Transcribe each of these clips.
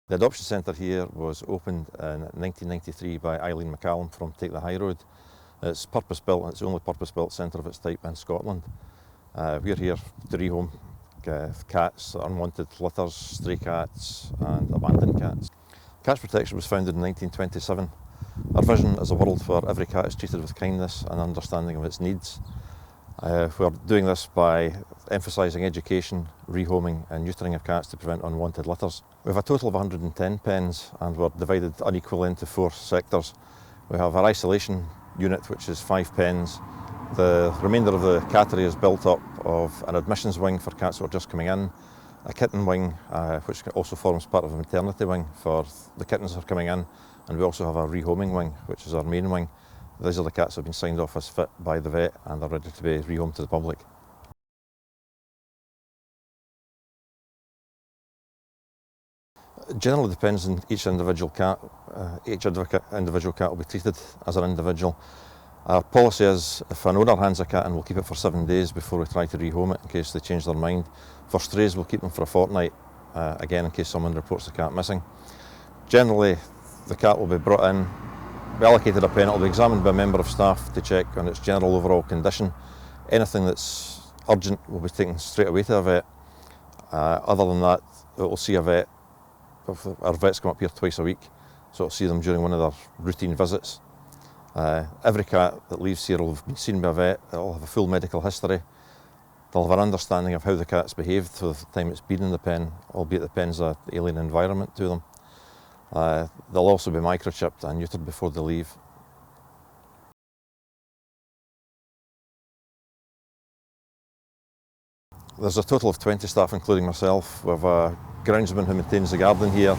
The adoption centre here was opened in 1993 by Eileen McCallum from Take the High Road. It's purpose-built, it's the only purpose-built centre of its type in Scotland. We're here to rehome cats, unwanted litters, stray cats and abandoned cats. Cats Protection was founded in 1927. Our vision is a world where every cat is treated with kindness and understanding of its needs. We're doing this by emphasising education, rehoming and neutering of cats to prevent unwanted litters. We have a total of 110 pens and we're divided unequally into 4 sectors. We have our isolation unit, which is 5 pens. The remainder of the cattery is built up of an admissions wing for cats that are just coming in, a kitten wing, which also forms part of a maternity wing for the kittens that are coming in, and we also have a rehoming wing, which is our main wing. These are the cats that have been signed off as fit by the vet and are ready to be rehomed to the public. It generally depends on each individual cat. Each individual cat will be treated as an individual. Our policy is if an owner hands a cat in, we'll keep it for 7 days before we try to rehome it in case they change their mind. For strays, we'll keep them for a fortnight, again in case someone reports the cat missing. Generally, the cat will be brought in, be allocated a pen, it will be examined by a member of staff to check on its general overall condition. Anything that's urgent will be taken straight away to a vet. Other than that, it will see a vet. Our vets come up here twice a week, so it'll see them during one of their routine visits. Every cat that leaves here will have been seen by a vet, it'll have a full medical history. They'll have an understanding of how the cat's behaved for the time it's been in the pen, albeit the pen's an alien environment to them. They'll also be microchipped and neutered before they leave. There's a total of 20 staff, including myself. We have a groundsman who maintains the garden here.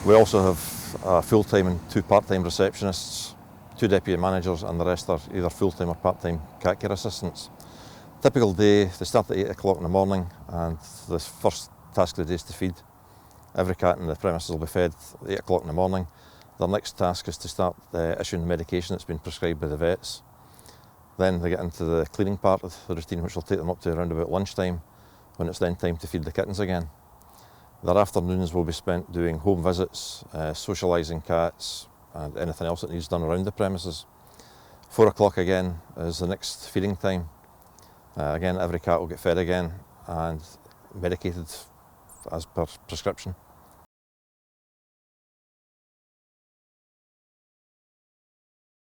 We also have a full-time and 2 part-time receptionists, 2 deputy managers, and the rest are either full-time or part-time cat care assistants. Typical day, they start at 8 o'clock in the morning, and the first task of the day is to feed. Every cat in the premises will be fed at 8 o'clock in the morning. Their next task is to start issuing the medication that's been prescribed by the vets. Then they get into the cleaning part of the routine, which will take them up to around about lunchtime, when it's then time to feed the kittens again. Their afternoons will be spent doing home visits, socialising cats, and anything else that needs done around the premises. 4 o'clock again is the next feeding time. Again, every cat will get fed again and medicated as per prescription.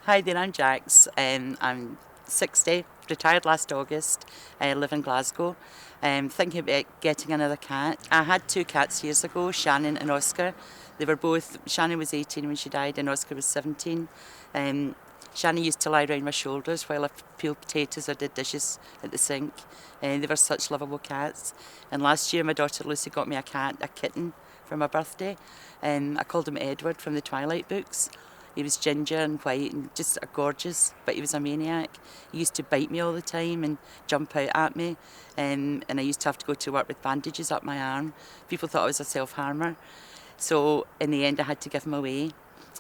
Hi there, I'm Jax. I'm 60, retired last August. I live in Glasgow. Thinking about getting another cat. I had 2 cats years ago, Shannon and Oscar. They were both, Shannon was 18 when she died and Oscar was 17. Shannon used to lie around my shoulders while I peeled potatoes or did dishes at the sink. They were such lovable cats. And last year my daughter Lucy got me a kitten for my birthday. I called him Edward from the Twilight books. He was ginger and white and just gorgeous, but he was a maniac. He used to bite me all the time and jump out at me, and I used to have to go to work with bandages up my arm. People thought I was a self-harmer. So in the end I had to give him away.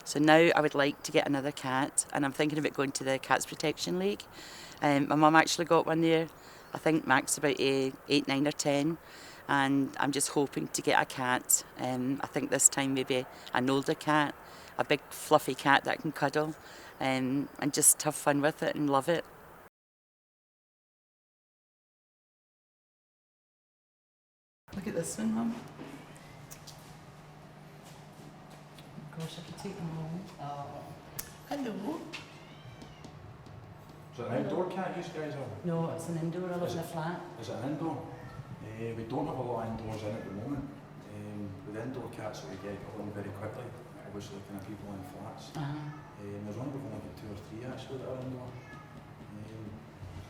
So now I would like to get another cat, and I'm thinking about going to the Cats Protection League. My mum actually got one there, I think Mac's about 8, 9 or 10, and I'm just hoping to get a cat. I think this time maybe an older cat, a big fluffy cat that I can cuddle, and just have fun with it and love it. Look at this one, Mum. Gosh, I could take them home. Oh. Hello. Is it an outdoor cat you guys are? No, it's an indoor. I live in a flat. Is it an indoor? We don't have a lot of indoors in at the moment. With indoor cats that we get along very quickly, obviously kind of people in flats. There's only we've only got 2 or 3 actually that are indoor.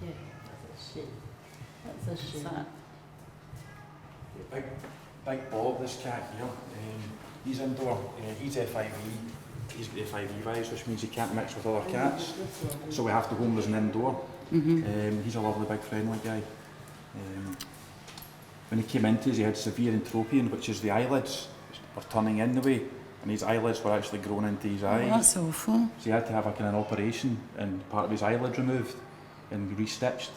Yeah, that's a shame. That's a shame. Big Bob, this cat here, he's indoor. He's FIV. He's got FIV virus, which means he can't mix with other cats. So we have to home as an indoor. He's a lovely big friendly guy. When he came into us, he had severe entropion, which is the eyelids were turning in the way, and his eyelids were actually growing into his eyes. Oh, that's awful. So he had to have a kind of operation and part of his eyelid removed and restitched.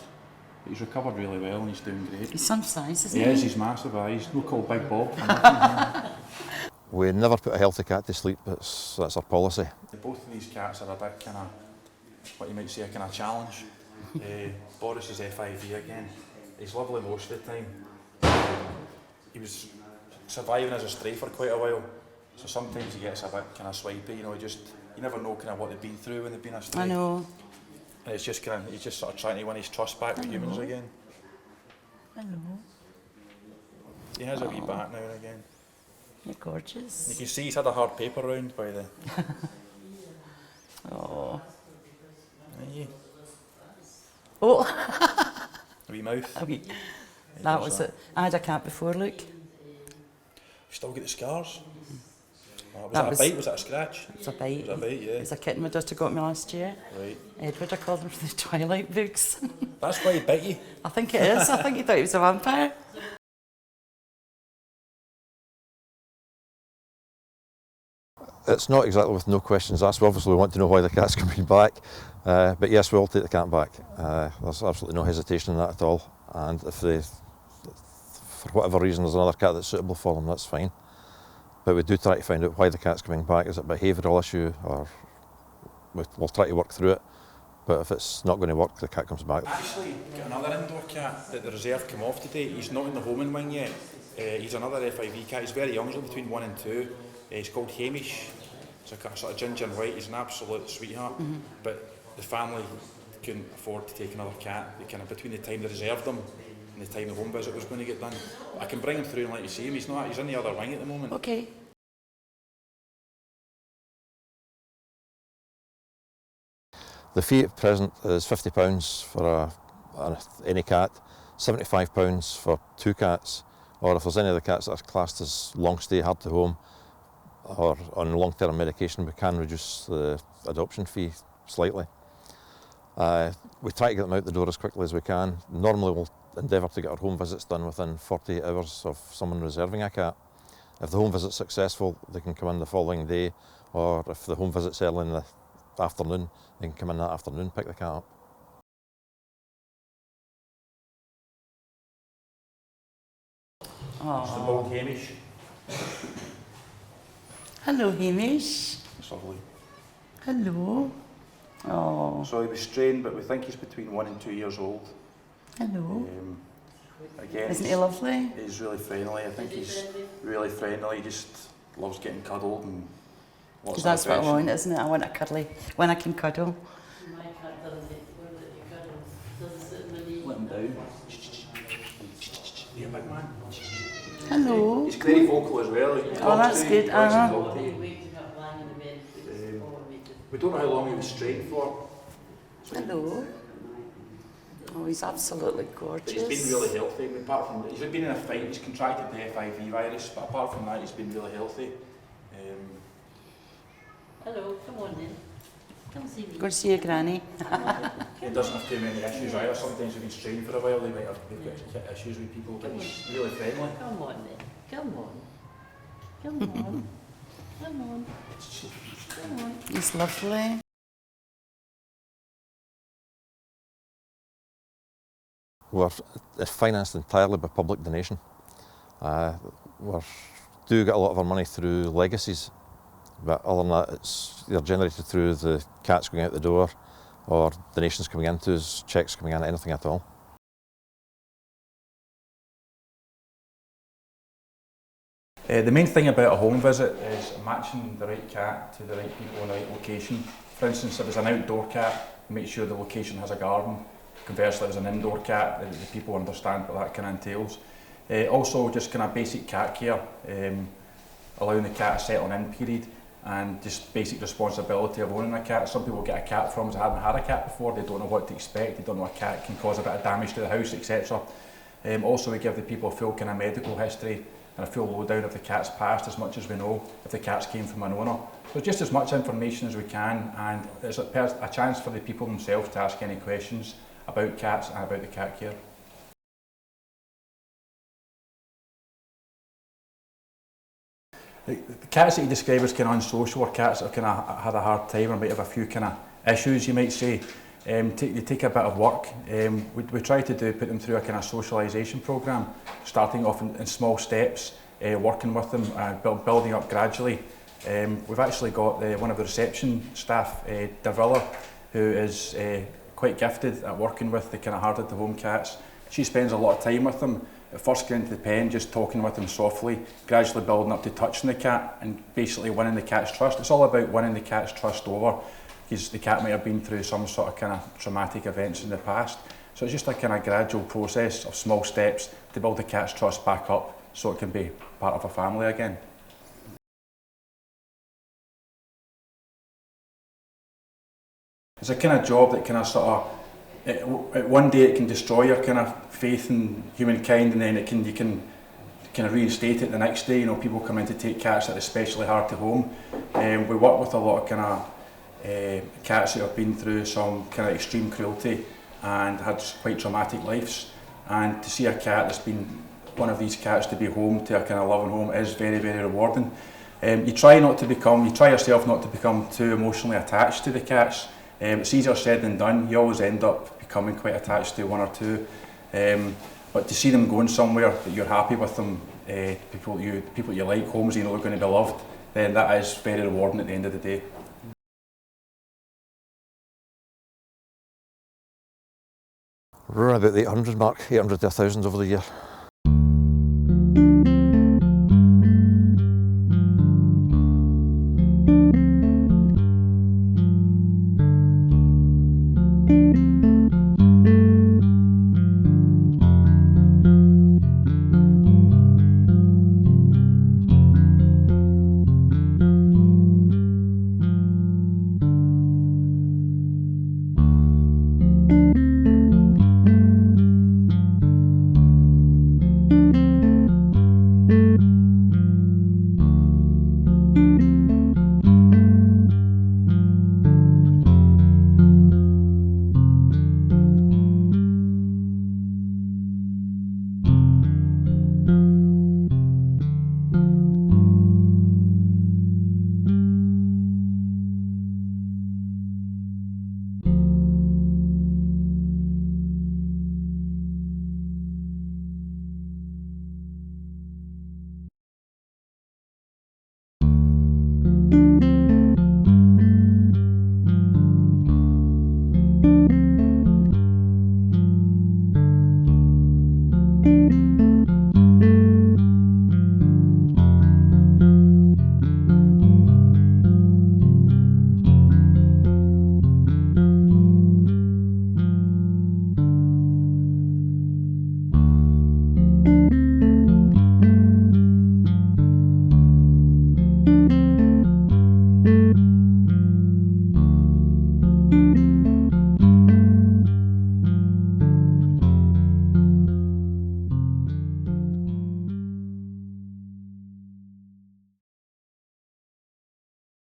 But he's recovered really well and he's doing great. He's some size, isn't he? He is, he's massive. He's not called Big Bob. We never put a healthy cat to sleep, that's our policy. Both of these cats are a bit kind of, what you might say, a kind of challenge. Boris is FIV again. He's lovely most of the time. He was surviving as a stray for quite a while, so sometimes he gets a bit kind of swipey, you know, you never know kind of what they've been through when they've been a stray. I know. And it's just kind of, he's just sort of trying to win his trust back with humans again. Hello. He has a wee bat now and again. You're gorgeous. You can see he's had a hard paper round by the... Oh. Aye. Oh. A wee mouth. A wee. That was it. I had a cat before, look. You still get the scars? Was That that was- a bite? Was that a scratch? It's a bite. It was a bite, yeah. It was a kitten my daughter got me last year. Right. Edward, I called him for the Twilight books. That's why he bit you. I think it is. I think he thought he was a vampire. It's not exactly with no questions asked. We obviously want to know why the cat's coming back, but yes, we will take the cat back. There's absolutely no hesitation in that at all. And if for whatever reason there's another cat that's suitable for them, that's fine. But we do try to find out why the cat's coming back. Is it a behavioural issue, or we'll try to work through it. But if it's not going to work, the cat comes back. Actually, got another indoor cat that the reserve came off today. He's not in the homing wing yet. He's another FIV cat. He's very young, he's only between 1 and 2. He's called Hamish. He's a sort of ginger and white. He's an absolute sweetheart. But the family couldn't afford to take another cat. They kind of, between the time they reserved him and the time the home visit was going to get done. I can bring him through and let you see him. He's in the other wing at the moment. Okay. The fee at present is £50 for any cat, £75 for 2 cats, or if there's any other cats that are classed as long stay, hard to home, or on long-term medication, we can reduce the adoption fee slightly. We try to get them out the door as quickly as we can. Normally we'll endeavour to get our home visits done within 48 hours of someone reserving a cat. If the home visit's successful, they can come in the following day, or if the home visit's early in the afternoon, they can come in that afternoon, pick the cat up. It's the bald Hamish. Hello, Hamish. It's lovely. Hello. Oh. So he was strained, but we think he's between 1 and 2 years old. Hello. Again, Isn't he lovely? He's really friendly. I think he's really friendly. He just loves getting cuddled and lots of That's what I affection. want, isn't it? I want a cuddly, when I can cuddle. My cat doesn't let you cuddle. Doesn't sit in the knee. Let him down. Yeah, big man. Hello. He's very vocal as well. Oh, that's good. He wakes up lying in the bed. We don't know how long he was strained for. Hello. Oh, he's absolutely But gorgeous. he's been really healthy. Apart from, he's been in a fight. He's contracted the FIV virus, but apart from that, he's been really healthy. Hello, come on then. Come see me. Go to see your granny. He doesn't have too many issues either. Sometimes they've been strained for a while. They've got issues with people, but he's really friendly. Come on then. Come on. Come on. Come on. Come on. He's lovely. We're financed entirely by public donation. We do get a lot of our money through legacies, but other than that, it's either generated through the cats going out the door, or donations coming into us, cheques coming in, anything at all. The main thing about a home visit is matching the right cat to the right people in the right location. For instance, if it's an outdoor cat, make sure the location has a garden. Conversely, if it's an indoor cat, the people understand what that kind of entails. Also, just kind of basic cat care, allowing the cat a settle-in period, and just basic responsibility of owning a cat. Some people get a cat from us that haven't had a cat before, they don't know what to expect, they don't know a cat can cause a bit of damage to the house, etc. Also, we give the people a full kind of medical history and a full lowdown of the cat's past, as much as we know, if the cats came from an owner. So just as much information as we can, and it's a chance for the people themselves to ask any questions about cats and about the cat care. The cats that you describe as kind of unsocial, or cats that have kind of had a hard time or might have a few kind of issues, you might say, they take a bit of work. We try to put them through a kind of socialisation programme, starting off in small steps, working with them and building up gradually. We've actually got one of the reception staff, Davila, who is quite gifted at working with the kind of harder to home cats. She spends a lot of time with them. At first getting into the pen, just talking with them softly, gradually building up to touching the cat and basically winning the cat's trust. It's all about winning the cat's trust over, because the cat might have been through some sort of kind of traumatic events in the past. So it's just a kind of gradual process of small steps to build the cat's trust back up so it can be part of a family again. It's a kind of job that kind of sort of, one day it can destroy your kind of faith in humankind, and then you can kind of reinstate it the next day. You know, people come in to take cats that are especially hard to home. We work with a lot of kind of cats that have been through some kind of extreme cruelty and had quite traumatic lives. And to see a cat that's been one of these cats to be home to a kind of loving home is very, very rewarding. You try yourself not to become too emotionally attached to the cats. It's easier said than done. You always end up becoming quite attached to one or two. But to see them going somewhere that you're happy with them, people you like, homes you know are going to be loved, then that is very rewarding at the end of the day. We're around about the 800 mark, 800 to 1,000 over the year.